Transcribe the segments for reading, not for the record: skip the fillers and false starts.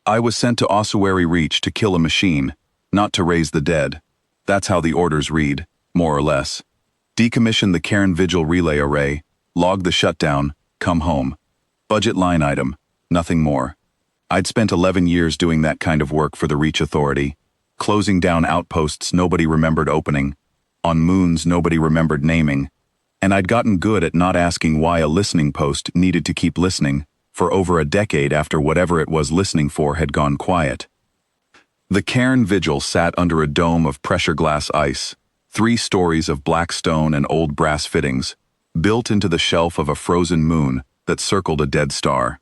I was sent to Ossuary Reach to kill a machine, not to raise the dead. That's how the orders read, more or less. Decommission the Cairn Vigil relay array, log the shutdown, come home. Budget line item, nothing more. I'd spent 11 years doing that kind of work for the Reach Authority, closing down outposts nobody remembered opening, on moons nobody remembered naming, and I'd gotten good at not asking why a listening post needed to keep listening for over a decade after whatever it was listening for had gone quiet. The Cairn Vigil sat under a dome of pressure glass ice, 3 stories of black stone and old brass fittings, built into the shelf of a frozen moon that circled a dead star.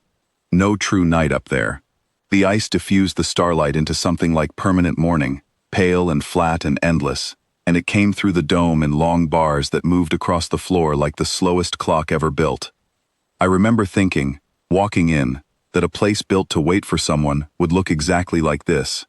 No true night up there. The ice diffused the starlight into something like permanent morning, pale and flat and endless, and it came through the dome in long bars that moved across the floor like the slowest clock ever built. I remember thinking, walking in, that a place built to wait for someone would look exactly like this.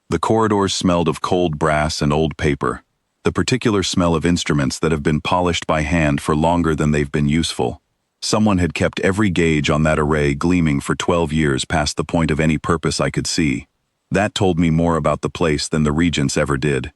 The corridors smelled of cold brass and old paper, the particular smell of instruments that have been polished by hand for longer than they've been useful. Someone had kept every gauge on that array gleaming for 12 years past the point of any purpose I could see. That told me more about the place than the regents ever did.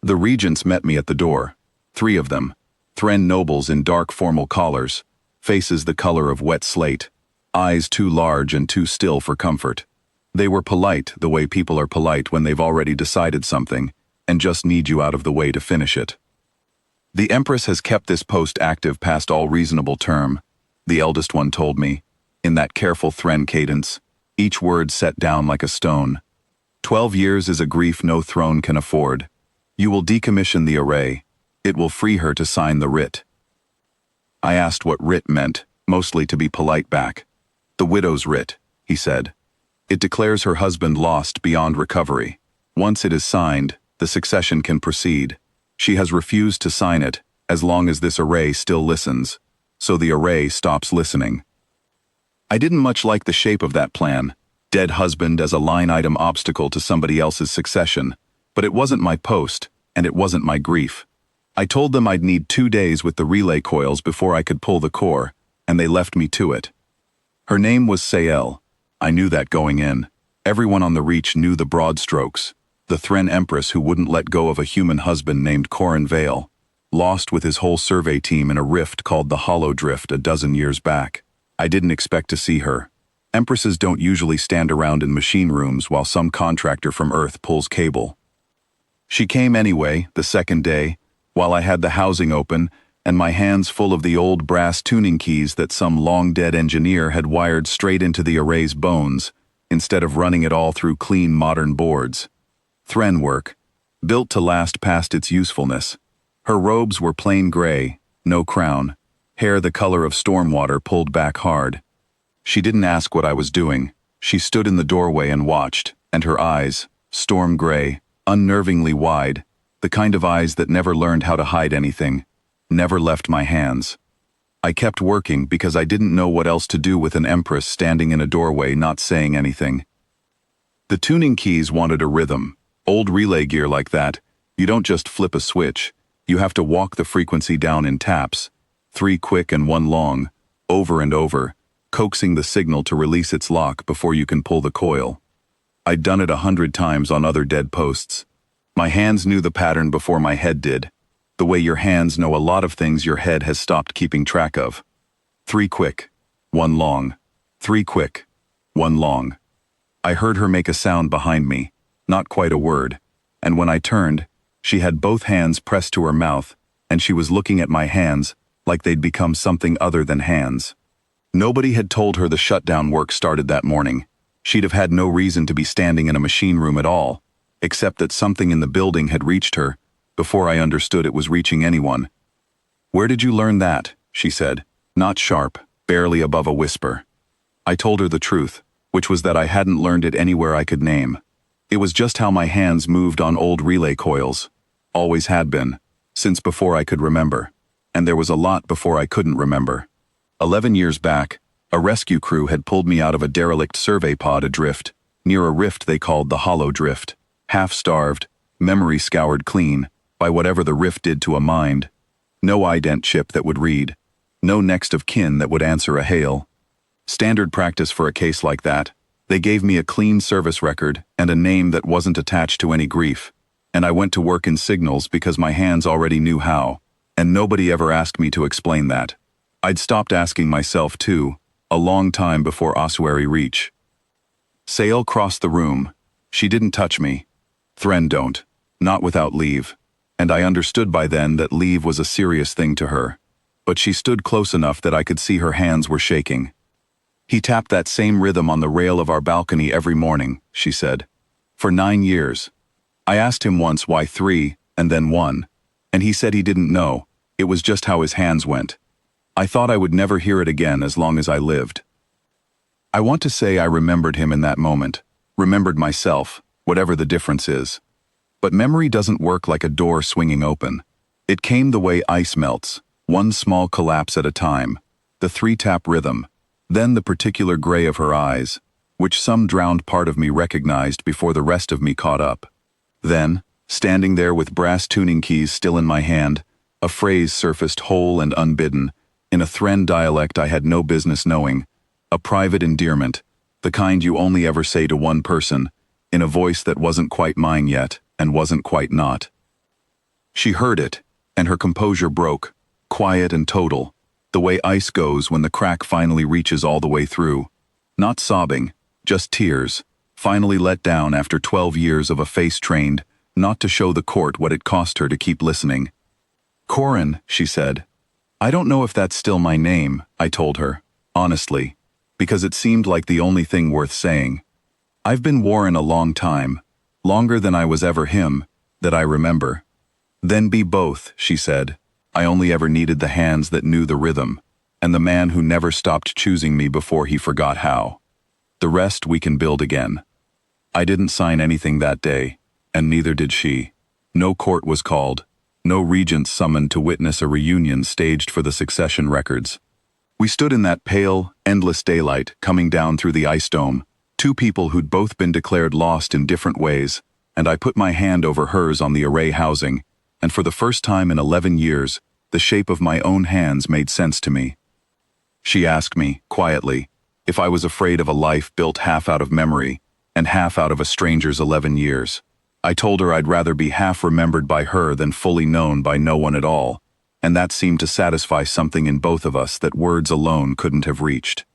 The regents met me at the door, 3 of them, Thren nobles in dark formal collars, faces the color of wet slate, eyes too large and too still for comfort. They were polite the way people are polite when they've already decided something and just need you out of the way to finish it. The Empress has kept this post active past all reasonable term, the eldest one told me, in that careful Thren cadence, each word set down like a stone. 12 years is a grief no throne can afford. You will decommission the array. It will free her to sign the writ. I asked what writ meant, mostly to be polite back. The widow's writ, he said. It declares her husband lost beyond recovery. Once it is signed, the succession can proceed. She has refused to sign it, as long as this array still listens, so the array stops listening. I didn't much like the shape of that plan, dead husband as a line-item obstacle to somebody else's succession, but it wasn't my post, and it wasn't my grief. I told them I'd need 2 days with the relay coils before I could pull the core, and they left me to it. Her name was Sael. I knew that going in. Everyone on the Reach knew the broad strokes. The Thren Empress who wouldn't let go of a human husband named Corin Vale, lost with his whole survey team in a rift called the Hollow Drift a dozen years back. I didn't expect to see her. Empresses don't usually stand around in machine rooms while some contractor from Earth pulls cable. She came anyway, the second day, while I had the housing open and my hands full of the old brass tuning keys that some long-dead engineer had wired straight into the array's bones, instead of running it all through clean modern boards. Thren work, built to last past its usefulness. Her robes were plain gray, no crown, hair the color of storm water pulled back hard. She didn't ask what I was doing. She stood in the doorway and watched, and her eyes, storm gray, unnervingly wide, the kind of eyes that never learned how to hide anything, never left my hands. I kept working because I didn't know what else to do with an empress standing in a doorway not saying anything. The tuning keys wanted a rhythm. Old relay gear like that, you don't just flip a switch, you have to walk the frequency down in taps, 3 quick and 1 long, over and over, coaxing the signal to release its lock before you can pull the coil. I'd done it 100 times on other dead posts. My hands knew the pattern before my head did, the way your hands know a lot of things your head has stopped keeping track of. 3 quick, 1 long, 3 quick, 1 long. I heard her make a sound behind me, not quite a word, and when I turned, she had both hands pressed to her mouth, and she was looking at my hands like they'd become something other than hands. Nobody had told her the shutdown work started that morning. She'd have had no reason to be standing in a machine room at all, except that something in the building had reached her, before I understood it was reaching anyone. "Where did you learn that?" she said, not sharp, barely above a whisper. I told her the truth, which was that I hadn't learned it anywhere I could name. It was just how my hands moved on old relay coils. Always had been, since before I could remember. And there was a lot before I couldn't remember. 11 years back, a rescue crew had pulled me out of a derelict survey pod adrift, near a rift they called the Hollow Drift, half-starved, memory scoured clean, by whatever the rift did to a mind. No ident chip that would read. No next of kin that would answer a hail. Standard practice for a case like that, They gave me a clean service record and a name that wasn't attached to any grief, and I went to work in signals because my hands already knew how, and nobody ever asked me to explain that. I'd stopped asking myself too, a long time before ossuary reach. Sail crossed the room. She didn't touch me. Thren don't. Not without leave. And I understood by then that leave was a serious thing to her. But she stood close enough that I could see her hands were shaking. He tapped that same rhythm on the rail of our balcony every morning, she said. For 9 years. I asked him once why 3, and then 1. And he said he didn't know. It was just how his hands went. I thought I would never hear it again as long as I lived. I want to say I remembered him in that moment. Remembered myself, whatever the difference is. But memory doesn't work like a door swinging open. It came the way ice melts, one small collapse at a time, the 3-tap rhythm, then the particular gray of her eyes, which some drowned part of me recognized before the rest of me caught up. Then, standing there with brass tuning keys still in my hand, a phrase surfaced whole and unbidden, in a Thren dialect I had no business knowing, a private endearment, the kind you only ever say to one person, in a voice that wasn't quite mine yet, and wasn't quite not. She heard it, and her composure broke, quiet and total, the way ice goes when the crack finally reaches all the way through. Not sobbing, just tears, finally let down after 12 years of a face trained, not to show the court what it cost her to keep listening. Corin, she said. I don't know if that's still my name, I told her, honestly, because it seemed like the only thing worth saying. I've been Warren a long time, longer than I was ever him, that I remember. Then be both, she said. I only ever needed the hands that knew the rhythm, and the man who never stopped choosing me before he forgot how. The rest we can build again. I didn't sign anything that day, and neither did she. No court was called. No regents summoned to witness a reunion staged for the succession records. We stood in that pale, endless daylight coming down through the ice dome, 2 people who'd both been declared lost in different ways, and I put my hand over hers on the array housing, and for the first time in 11 years, the shape of my own hands made sense to me. She asked me, quietly, if I was afraid of a life built half out of memory, and half out of a stranger's 11 years. I told her I'd rather be half remembered by her than fully known by no one at all, and that seemed to satisfy something in both of us that words alone couldn't have reached.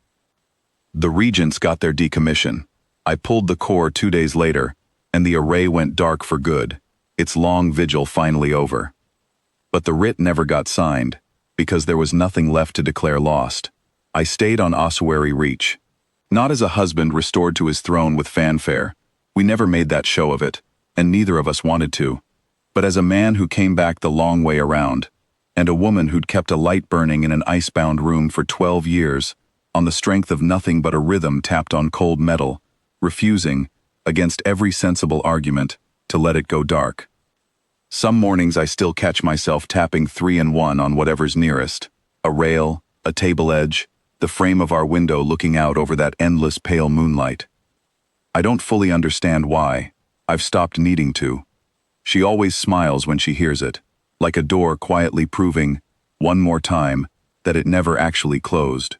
The regents got their decommission. I pulled the core 2 days later, and the array went dark for good, its long vigil finally over. But the writ never got signed, because there was nothing left to declare lost. I stayed on ossuary reach. Not as a husband restored to his throne with fanfare. We never made that show of it, and neither of us wanted to, but as a man who came back the long way around, and a woman who'd kept a light burning in an icebound room for 12 years, on the strength of nothing but a rhythm tapped on cold metal, refusing, against every sensible argument, to let it go dark. Some mornings I still catch myself tapping 3 and 1 on whatever's nearest, a rail, a table edge, the frame of our window looking out over that endless pale moonlight. I don't fully understand why. I've stopped needing to. She always smiles when she hears it, like a door quietly proving, one more time, that it never actually closed.